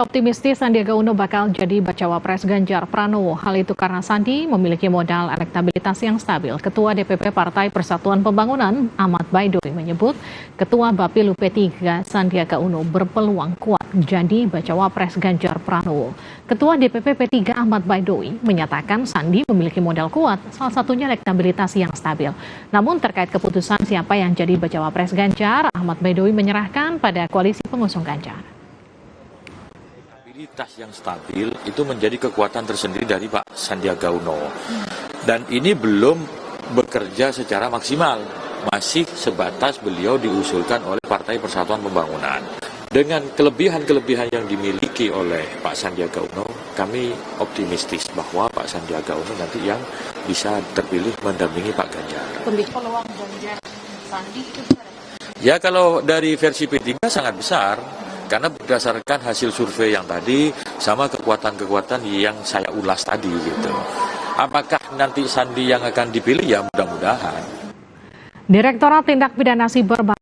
Optimistis Sandiaga Uno bakal jadi bacawa pres Ganjar Pranowo. Hal itu karena Sandi memiliki modal elektabilitas yang stabil. Ketua DPP Partai Persatuan Pembangunan Ahmad Baidowi menyebut Ketua Bapilu P3 Sandiaga Uno berpeluang kuat jadi bacawa pres Ganjar Pranowo. Ketua DPP P3 Ahmad Baidowi menyatakan Sandi memiliki modal kuat, salah satunya elektabilitas yang stabil. Namun terkait keputusan siapa yang jadi bacawa pres Ganjar, Ahmad Baidowi menyerahkan pada koalisi pengusung Ganjar. Elektabilitas yang stabil itu menjadi kekuatan tersendiri dari Pak Sandiaga Uno. Dan ini belum bekerja secara maksimal. Masih sebatas beliau diusulkan oleh Partai Persatuan Pembangunan. Dengan kelebihan-kelebihan yang dimiliki oleh Pak Sandiaga Uno, kami optimistis bahwa Pak Sandiaga Uno nanti yang bisa terpilih mendampingi Pak Ganjar. Peluang Ganjar Sandi itu gimana? Ya, kalau dari versi P3 sangat besar. Karena berdasarkan hasil survei yang tadi sama kekuatan-kekuatan yang saya ulas tadi gitu. Apakah nanti Sandi yang akan dipilih? Ya mudah-mudahan. Direktorat Tindak Pidana Siber